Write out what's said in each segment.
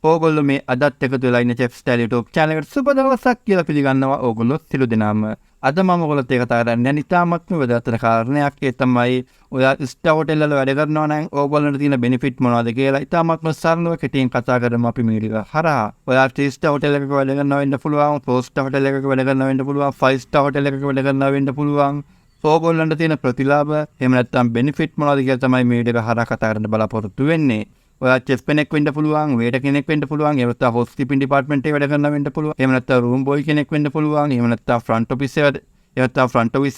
ඕගොල්ලෝ මේ අදත් එකතු වෙලා ඉන්න chefstyle YouTube channel එකට සුබ දවසක් කියලා පිළිගන්නවා ඕගොල්ලෝ සිළු දෙනාම. අද මම ඔයගොල්ලොත් එක කතා කරන්නේ ඉතාමත්ම වැදගත් කාරණයක්. ඒ තමයි ඔයා ස්ටාර් හොටෙල් වල වැඩ කරනවා නම් ඕගොල්ලන්ට තියෙන බෙනිෆිට් මොනවද කියලා ඉතාමත්ම සරලව කෙටියෙන් කතා කරමු අපි මේ වීඩියෝ හරහා. ඔයා 3 ස්ටාර් හොටෙල් එකක වැඩ කරනවා වෙන්න පුළුවන්, 4 ස්ටාර් හොටෙල් එකක වැඩ කරනවා වෙන්න පුළුවන්, 5 ස්ටාර් හොටෙල් එකක වැඩ කරනවා වෙන්න පුළුවන්. ඕගොල්ලන්ට තියෙන ප්‍රතිලාභ එහෙම නැත්නම් බෙනිෆිට් මොනවද කියලා තමයි මේ වීඩියෝ හරහා කතා කරන්න බලාපොරොත්තු වෙන්නේ. ඔයා chef කෙනෙක් වෙන්න පුළුවන්, waiter කෙනෙක් වෙන්න පුළුවන්, එහෙම නැත්නම් housekeeping department එකේ වැඩ කරනවා වෙන්න පුළුවන්, එහෙම නැත්නම් room boy කෙනෙක් වෙන්න පුළුවන්, එහෙම නැත්නම් front office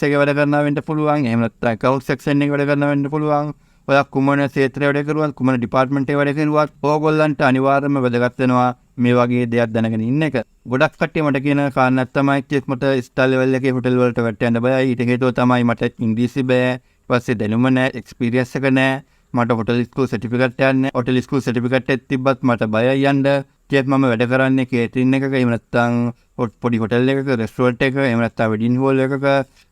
එකේ වැඩ කරනවා වෙන්න පුළුවන්, එහෙම නැත්නම් account section එකේ වැඩ කරනවා වෙන්න පුළුවන්. ඔයා කුමන ක්ෂේත්‍රයේ වැඩ කරුවත්, කුමන department එකේ වැඩ කරුවත් ඕගොල්ලන්ට අනිවාර්යයෙන්ම වැදගත් වෙනවා මේ වගේ දෙයක් දැනගෙන ඉන්න එක. ගොඩක් කට්ටිය මට කියන කාරණාවක් තමයි chef මට ස්ටාර් ලෙවල් එකේ හොටෙල් වලට වැටෙන්න බෑ. ඊට හේතුව තමයි මට ඉංග්‍රීසි බෑ. ඊපස්සේ දැනුම නැහැ, එක්ස්පීරියන්ස් එක නැහැ. මට හොටෙල් ස්කූල් සර්ටිෆිකේට් එකක් නැහැ. හොටෙල් ස්කූල් සර්ටිෆිකේට් එකක් තිබ්බත් මට බයයි යන්න. චෙෆ් මම වැඩ කරන්නේ කේටරින් එකක, එහෙම නැත්නම් පොඩි හොටෙල් එකක, රෙස්ටුරන්ට් එකක, එහෙම නැත්නම් වෙඩින් හෝල් එකක.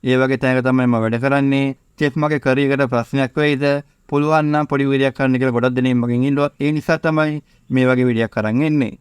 ඒ වගේ තැනක තමයි මම වැඩ කරන්නේ. චෙෆ් මගේ කරියර් එකට ප්‍රශ්නයක් වෙයිද? පුළුවන් නම් පොඩි වීඩියෝයක් කරන්න කියලා ගොඩක් දෙනෙක් මගෙන් ඉල්ලුවා. ඒ නිසා තමයි මේ වගේ වීඩියෝයක් කරන් එන්නේ.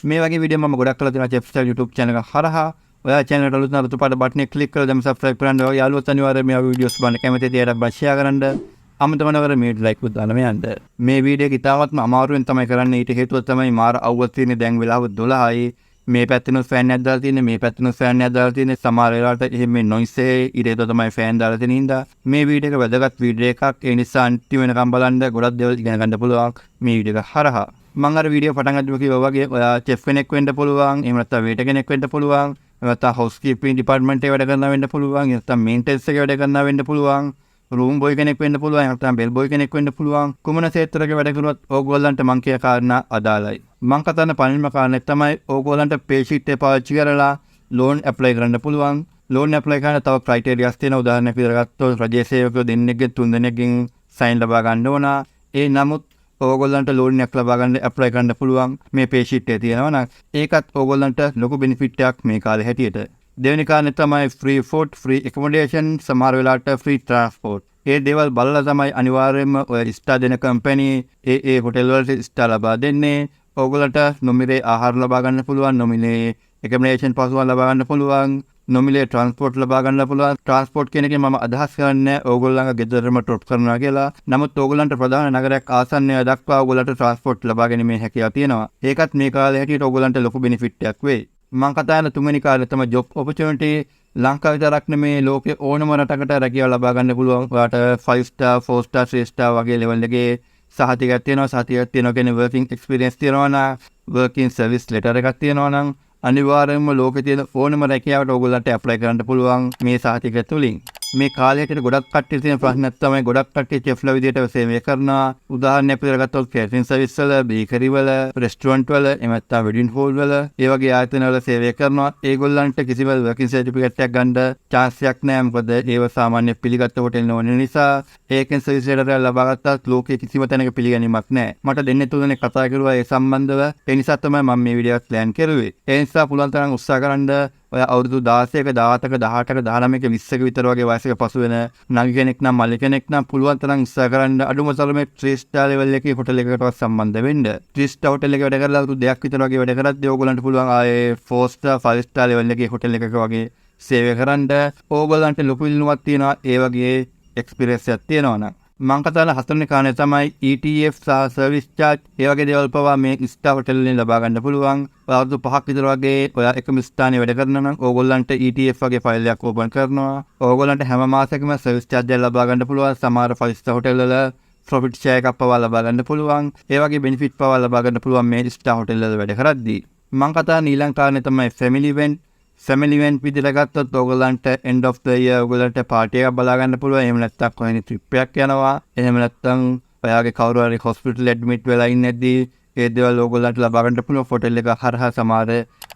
මේ වගේ වීඩියෝ මම ගොඩක් කරලා තියෙනවා chefstyle YouTube channel එක හරහා. ඔයා channel එකට අලුත් නම් අලුත් පාට බටන් එක ක්ලික් කරලා දැන් subscribe කරන්න. ඔය යාළුවොත් අනිවාර්යයෙන් මේ වීඩියෝස් බලන්න කැමති තියට share කරන්න. අමතකවන මේ ලයික් උත් දාන්න යන්න. මේ වීඩියෝ එක ඉතාමත්ම අමාරුවෙන් තමයි කරන්නේ. ඊට හේතුව තමයි මාර අවුවත් තියෙන්නේ. දැන් වෙලාව 12යි. මේ පැත්තෙනුත් ෆෑන් එකක් දාලා තියෙන්නේ, මේ පැත්තෙනුත් ෆෑන් එකක් දාලා තියෙන්නේ. සමහර වෙලාවට එහෙම මේ නොයිස් එකේ ඊට හේතුව තමයි ෆෑන් දාලා තියෙන හින්දා. මේ වීඩියෝ එක වැදගත් වීඩියෝ එකක්. ඒ නිසා අන්තිම වෙනකම් බලන්න. ගොඩක් දේවල් ඉගෙන ගන්න පුළුවන් මේ වීඩියෝ එක හරහා. මම අර වීඩියෝ පටන් ගන්නකොට කිව්වා වගේ ඔයා chef කෙනෙක් වෙන්න පුළුවන්, එහෙම නැත්නම් waiter කෙනෙක් වෙන්න පුළුවන්, එහෙම නැත්නම් housekeeping department එකේ වැඩ කරනවා වෙන්න පුළුවන්, එහෙම නැත්නම් maintenance එකේ වැඩ කරනවා වෙන්න පුළුවන්, room boy කෙනෙක් වෙන්න පුළුවන්, එහෙම නැත්නම් bell boy කෙනෙක් වෙන්න පුළුවන්. කුමන ක්ෂේත්‍රයක වැඩ කරුවත් ඕගොල්ලන්ට මං කිය කාරණා අදාළයි. මං කතා කරන පළවෙනිම කාරණේ තමයි ඕගොල්ලන්ට pay sheet එක පාවිච්චි කරලා loan apply කරන්න පුළුවන්. loan apply කරන්න තව criteria තියෙනවා. උදාහරණයක් විදිහට ගත්තොත් රජයේ සේවකයෝ දෙන්නෙක්ගෙන් 3 දෙනෙක්ගෙන් sign ලබා ගන්න ඕන. ඒ නමුත් ඕගොල්ලන්ට loan එකක් ලබා ගන්න apply කරන්න පුළුවන් මේ pay sheet එකේ තියෙනවා නම් ඒකත් ඕගොල්ලන්ට ලොකු benefit එකක් මේ කාලේ හැටියට. දෙවෙනි කාරණේ තමයි free food, free accommodation, සමහර වෙලාවට free transport. ඒ දේවල් බලලා තමයි අනිවාර්යයෙන්ම ඔය ස්ටාර් දෙන කම්පැනි ඒ හොටෙල් වලට ස්ටාර් ලබා දෙන්නේ. ඕගොල්ලන්ට නොමිලේ ආහාර ලබා ගන්න පුළුවන්, නොමිලේ accommodation පහසුකම් ලබා ගන්න පුළුවන්, නොමිලේ transport ලබා ගන්න පුළුවන්. transport කියන එකෙන් මම අදහස් කරන්නේ ඕගොල්ලන්ගේ ගෙදරම drop කරනවා කියලා. නමුත් ඕගොල්ලන්ට ප්‍රධාන නගරයක් ආසන්නය දක්වා ඕගොල්ලන්ට transport ලබා ගැනීමේ හැකියාව තියෙනවා. ඒකත් මේ කාලේ හැටියට ඕගොල්ලන්ට ලොකු benefit එකක් වෙයි. මම කතා කරන තුන්වෙනි කාර්යය තමයි job opportunity. ලංකාව විතරක් නෙමේ ලෝකේ ඕනම රටකට රැකියාව ලබා ගන්න පුළුවන්. ඔයාට 5 star, 4 star, 3 star වගේ level එකේ සහතිකයක් තියෙනවා. සහතිකයක් තියෙනවා කියන්නේ working experience තියෙනවා නම්, working service letter එකක් තියෙනවා නම් අනිවාර්යයෙන්ම ලෝකේ තියෙන ඕනම රැකියාවට ඕගොල්ලන්ට apply කරන්න පුළුවන් මේ සහතිකය තුලින්. මේ කාලයට ගොඩක් කට්ටිය තියෙන ප්‍රශ්නයක් තමයි ගොඩක් කට්ටිය chefලා විදියට සේවය කරනවා. උදාහරණයක් විදිහට ගත්තොත් catering service වල, bakery වල, restaurant වල, එහෙම නැත්නම් wedding hall වල, ඒ වගේ ආයතන වල සේවය කරනවා. ඒගොල්ලන්ට කිසිම working certificate එකක් ගන්න chance එකක් නැහැ. මොකද ඒව සාමාන්‍ය පිළිගත්ත හොටෙල් නොවන නිසා ඒකෙන් service letter එක ලබා ගත්තත් ලෝකයේ කිසිම තැනක පිළිගැනීමක් නැහැ. මට දෙන්නේ තුනෙක් කතා කරුවා ඒ සම්බන්ධව. ඒ නිසා තමයි මම මේ වීඩියෝ එක plan කරුවේ. ඒ නිසා පුළුවන් තරම් උත්සාහ කරන්න ඔය අවුරුදු 16ක 17ක 18ක 19ක 20ක විතර වගේ වයසක පසු වෙන නගි කෙනෙක් නම් මල්ලි කෙනෙක් නම් පුළුවන් තරම් උත්සාහ කරන්න අඩුම තරමේ 3 star level එකේ හොටෙල් එකකටවත් සම්බන්ධ වෙන්න. 3 star හොටෙල් එකේ වැඩ කරලා අවුරුදු 2ක් විතර වගේ වැඩ කරද්දී ඕගොල්ලන්ට පුළුවන් ආයේ 4 star 5 star level එකේ හොටෙල් එකක වගේ සේවය කරන්න. ඕගොල්ලන්ට ලොකු ඉල්ලුමක් තියෙනවා ඒ වගේ එක්ස්පීරියන්ස් එකක් තියෙනවා නම්. මං කතා කරන හතරවෙනි කාරණය තමයි ETF සහ සර්විස් charge. ඒ වගේ දේවල් පවා මේ ස්ටාර් හොටෙල් වලින් ලබා ගන්න පුළුවන්. අවුරුදු 5ක් විතර වගේ ඔයා එකම ස්ථානයේ වැඩ කරනවා නම් ඕගොල්ලන්ට ETF වගේ ෆයිල් එකක් ඕපන් කරනවා. ඕගොල්ලන්ට හැම මාසෙකම සර්විස් charge එකක් ලබා ගන්න පුළුවන්. සමහර 5 star හොටෙල් වල profit share එකක් පවා ලබා ගන්න පුළුවන්. ඒ වගේ benefit පවා ලබා ගන්න පුළුවන් මේ ස්ටාර් හොටෙල් වල වැඩ කරද්දී. මං කතා කරන ඊළඟ කාරණේ තමයි family event. family event විදිහට ගත්තොත් ඕගොල්ලන්ට end of the year ඕගොල්ලන්ට party එකක් බලා ගන්න පුළුවන්. එහෙම නැත්නම් කොහෙනි trip එකක් යනවා. එහෙම නැත්නම් ඔයාගේ කවුරු හරි hospital admit වෙලා ඉන්නේදී ඒ දේවල් ඕගොල්ලන්ට ලබා ගන්න පුළුවන්. හොටෙල් එක හරහා සමහර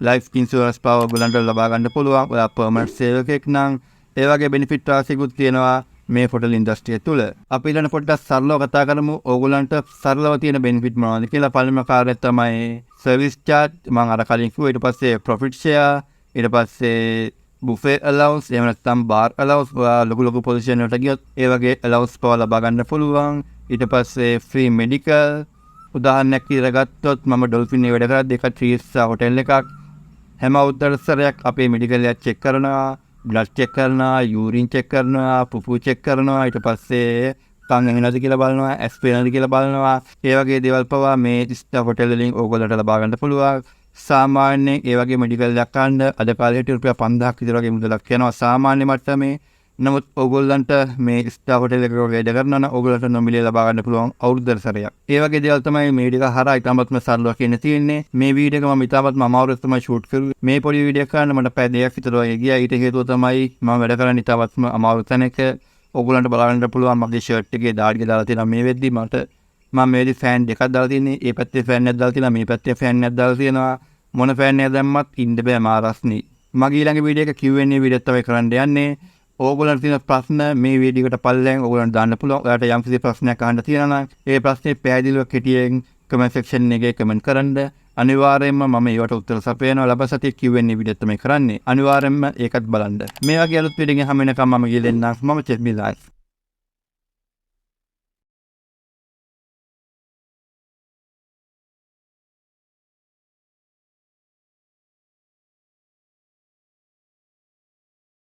life insurance පව ඕගොල්ලන්ට ලබා ගන්න පුළුවන්. ඔයා permanent සේවකයෙක් නම් ඒ වගේ benefit රාශියකුත් තියෙනවා මේ හොටෙල් ඉන්ඩස්ට්‍රිය තුල. අපි ඊළඟ පොඩ්ඩක් සරලව කතා කරමු ඕගොල්ලන්ට සරලව තියෙන benefit මොනවද කියලා. පළවෙනිම කාර්යය තමයි service charge. මම අර කලින් කිව්වා. ඊට පස්සේ profit share, ඊට පස්සේ buffet allowance, එහෙම නැත්නම් bar allowance. ලොකු පොසිෂන් වලට ගියොත් ඒ වගේ allowance පව ලබා ගන්න පුළුවන්. ඊට පස්සේ free medical, උදාහරණයක් කියලා ගත්තොත් මම ඩොල්ෆින් එකේ වැඩ කරද්දී එක 3 star හොටෙල් එකක් හැම උදෑසරයක් අපේ මෙඩිකල් එක චෙක් කරනවා, බ්ලඩ් චෙක් කරනවා, යූරින් චෙක් කරනවා, පුපු චෙක් කරනවා, ඊට පස්සේ කන් ඇහෙනවද කියලා බලනවා, ඇස් පේනවද කියලා බලනවා. ඒ වගේ දේවල් පවා මේ ස්ටා හොටෙල් වලින් ඕගොල්ලන්ට ලබා ගන්න පුළුවන්. සාමාන්‍යයෙන් ඒ වගේ මෙඩිකල් එකක් ගන්න අද කාලේ හිටිය රුපියල් 5000ක් විතර වගේ මුදලක් යනවා සාමාන්‍ය මට්ටමේ. නමුත් ඕගොල්ලන්ට මේ ස්ටා හොටෙල් එකක වැඩ කරනවා නම් ඕගොල්ලන්ට නොමිලේ ලබා ගන්න පුළුවන් අවුරුද්දකට සැරයක්. ඒ වගේ දේවල් තමයි මේ වීඩියෝ එක හරහා ඉතාමත්ම සරලව කියන්න තියෙන්නේ. මේ වීඩියෝ එක මම ඉතාමත්ම අමාරුවෙන් තමයි ෂූට් කරුවේ. මේ පොඩි වීඩියෝ එක කරන්න මට පැය දෙකක් විතර වගේ ගියා. ඊට හේතුව තමයි මම වැඩ කරන්නේ ඉතාමත්ම අමාරු තැනක. ඕගොල්ලන්ට බලන්න පුළුවන් මගේ ෂර්ට් එකේ දාඩිය දාලා තියෙනවා මේ වෙද්දි මම මේදි ෆෑන් දෙකක් දාලා තියෙන්නේ. ඒ පැත්තේ ෆෑන් එකක් දාලා තියෙනවා, මේ පැත්තේ ෆෑන් එකක් දාලා තියෙනවා. මොන ෆෑන් එකක් දැම්මත් ඉන්න බෑ මාරස්නි. මගේ ඊළඟ වීඩියෝ එක Q&A වීඩියෝ තමයි කරන්න යන්නේ. ඕගොල්ලන්ට තියෙන ප්‍රශ්න මේ වීඩියෝ එකට පල්ලෙන් ඕගොල්ලන්ට දාන්න පුළුවන්. ඔයාලට යම් කිසි ප්‍රශ්නයක් අහන්න තියෙනවා නම් ඒ ප්‍රශ්නේ පැහැදිලිව කෙටියෙන් කමෙන්ට් සෙක්ෂන් එකේ කමෙන්ට් කරන්න. අනිවාර්යයෙන්ම මම ඒවට උත්තර සපයනවා. ලබන සතියේ Q&A වීඩියෝ තමයි කරන්නේ. අනිවාර්යයෙන්ම ඒකත් බලන්න. මේ වගේ අලුත් වීඩියෝ එකකින් හැම වෙනකම් මම ගිය දෙන්නම්. මම චෙෆ් මිලාන්.